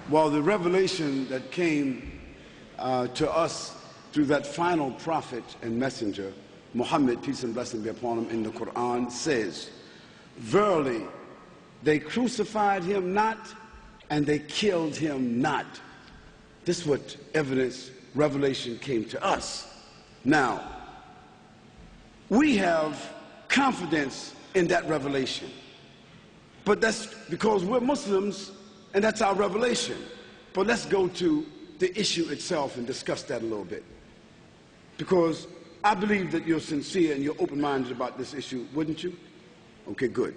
Well, the revelation that came to us through that final prophet and messenger, Muhammad, peace and blessing be upon him, in the Quran says, "Verily, they crucified him not, and they killed him not." This is what evidence, revelation came to us. Now, we have confidence in that revelation. But that's because we're Muslims, and that's our revelation. But let's go to the issue itself and discuss that a little bit. Because I believe that you're sincere and you're open-minded about this issue, wouldn't you? Okay, good.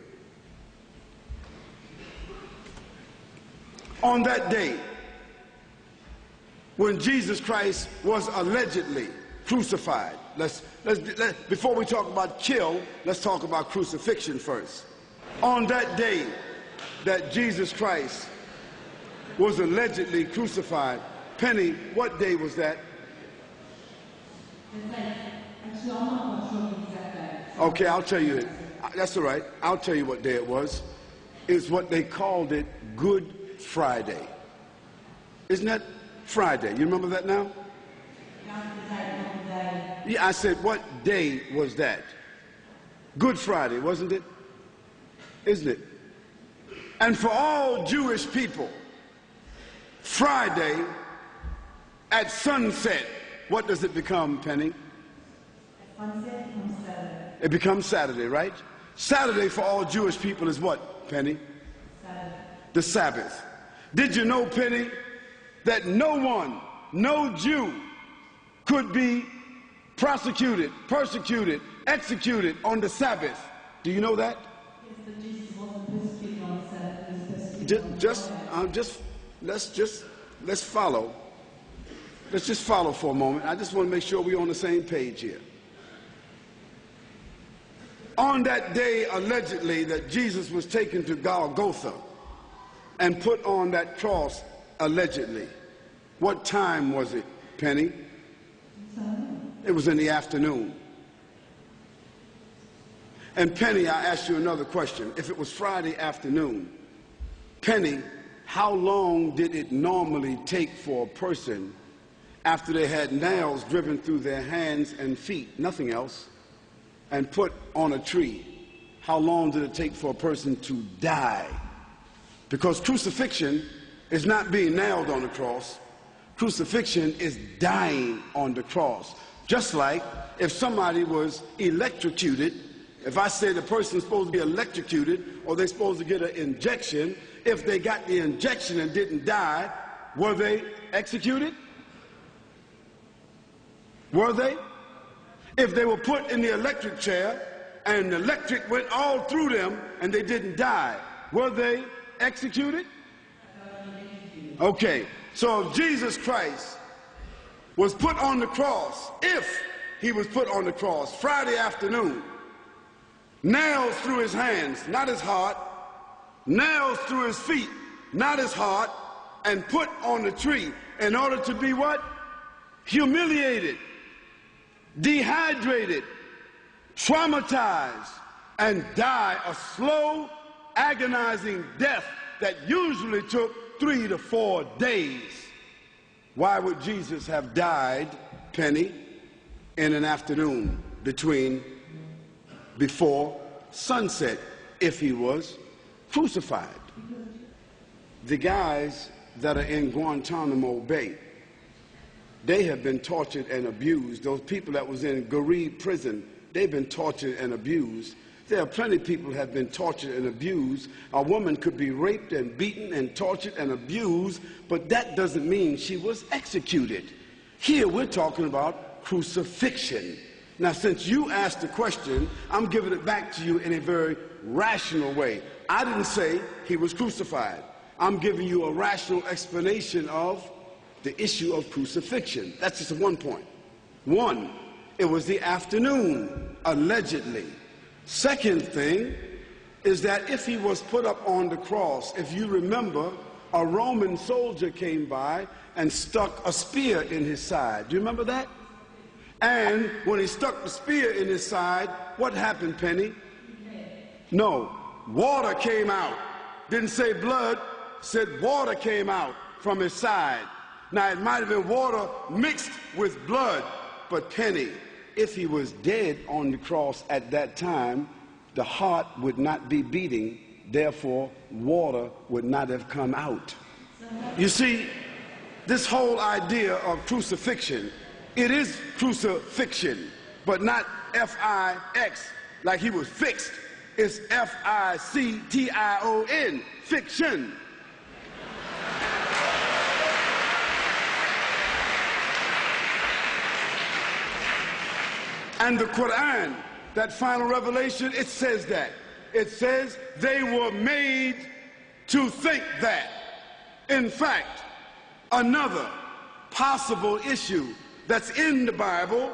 On that day, when Jesus Christ was allegedly crucified, before we talk about kill, let's talk about crucifixion first. On that day that Jesus Christ was allegedly crucified, Penny, what day was that? Okay, I'll tell you. That's all right. I'll tell you what day it was. It's what they called it Good Friday. Isn't that Friday? You remember that now? Yeah, I said, what day was that? Good Friday, wasn't it? Isn't it? And for all Jewish people, Friday at sunset, what does it become, Penny? It becomes Saturday, right? Saturday for all Jewish people is what, Penny? Saturday. The Sabbath. Did you know, Penny, that no one, no Jew could be prosecuted, persecuted, executed on the Sabbath? Do you know that? Yes, but Jesus wasn't persecuted on the Sabbath. Let's follow. Let's just follow for a moment. I just want to make sure we're on the same page here. On that day, allegedly, that Jesus was taken to Golgotha and put on that cross, allegedly, what time was it, Penny? It was in the afternoon. And Penny, I asked you another question. If it was Friday afternoon, Penny, how long did it normally take for a person after they had nails driven through their hands and feet, nothing else, and put on a tree? How long did it take for a person to die? Because crucifixion is not being nailed on the cross. Crucifixion is dying on the cross. Just like if somebody was electrocuted, if I say the person's supposed to be electrocuted or they're supposed to get an injection, if they got the injection and didn't die, were they executed? Were they? If they were put in the electric chair and the electric went all through them and they didn't die, were they executed? Okay, so if Jesus Christ was put on the cross, if he was put on the cross Friday afternoon, nails through his hands, not his heart, nails through his feet, not his heart, and put on the tree in order to be what? Humiliated, dehydrated, traumatized, and die a slow, agonizing death that usually took 3 to 4 days. Why would Jesus have died, Penny, in an afternoon before sunset if he was crucified? The guys that are in Guantanamo Bay, they have been tortured and abused. Those people that was in Garib prison, they've been tortured and abused. There are plenty of people who have been tortured and abused. A woman could be raped and beaten and tortured and abused, but that doesn't mean she was executed. Here we're talking about crucifixion. Now, since you asked the question, I'm giving it back to you in a very rational way. I didn't say he was crucified. I'm giving you a rational explanation of the issue of crucifixion. That's just one point. One, it was the afternoon, allegedly. Second thing is that if he was put up on the cross, if you remember, a Roman soldier came by and stuck a spear in his side. Do you remember that? And when he stuck the spear in his side, what happened, Penny? No, water came out. Didn't say blood, said water came out. from his side. Now, it might have been water mixed with blood, but Penny, if he was dead on the cross at that time, the heart would not be beating, therefore water would not have come out. You see, this whole idea of crucifixion, it is crucifixion, but not F-I-X, like he was fixed. It's F-I-C-T-I-O-N, fiction. And the Quran, that final revelation, it says that. It says they were made to think that. In fact, another possible issue that's in the Bible,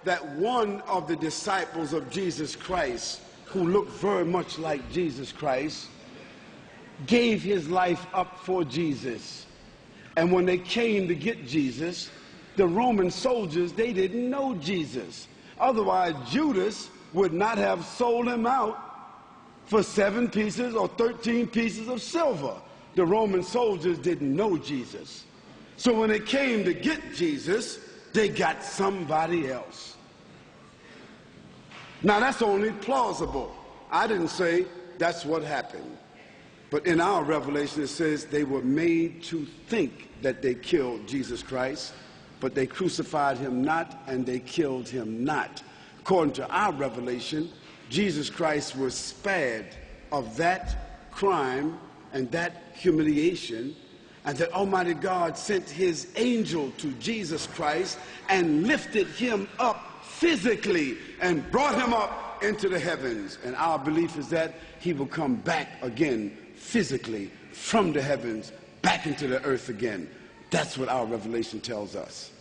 that one of the disciples of Jesus Christ, who looked very much like Jesus Christ, gave his life up for Jesus. And when they came to get Jesus, the Roman soldiers, they didn't know Jesus. Otherwise, Judas would not have sold him out for 7 pieces or 13 pieces of silver. The Roman soldiers didn't know Jesus. So when they came to get Jesus, they got somebody else. Now, that's only plausible. I didn't say that's what happened. But in our revelation, it says they were made to think that they killed Jesus Christ, but they crucified him not, and they killed him not. According to our revelation, Jesus Christ was spared of that crime and that humiliation, and that Almighty God sent his angel to Jesus Christ and lifted him up physically and brought him up into the heavens. And our belief is that he will come back again physically from the heavens back into the earth again. That's what our revelation tells us.